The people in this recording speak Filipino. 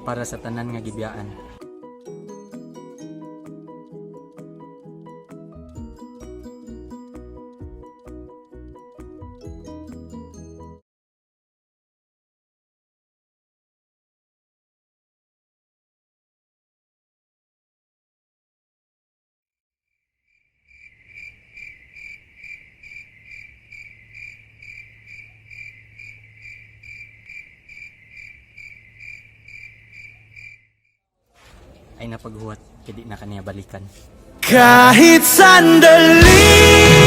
para sa tanan nga gibiyaan. Ay napaghuwat, kaya di na kaniya balikan. Kahit sandali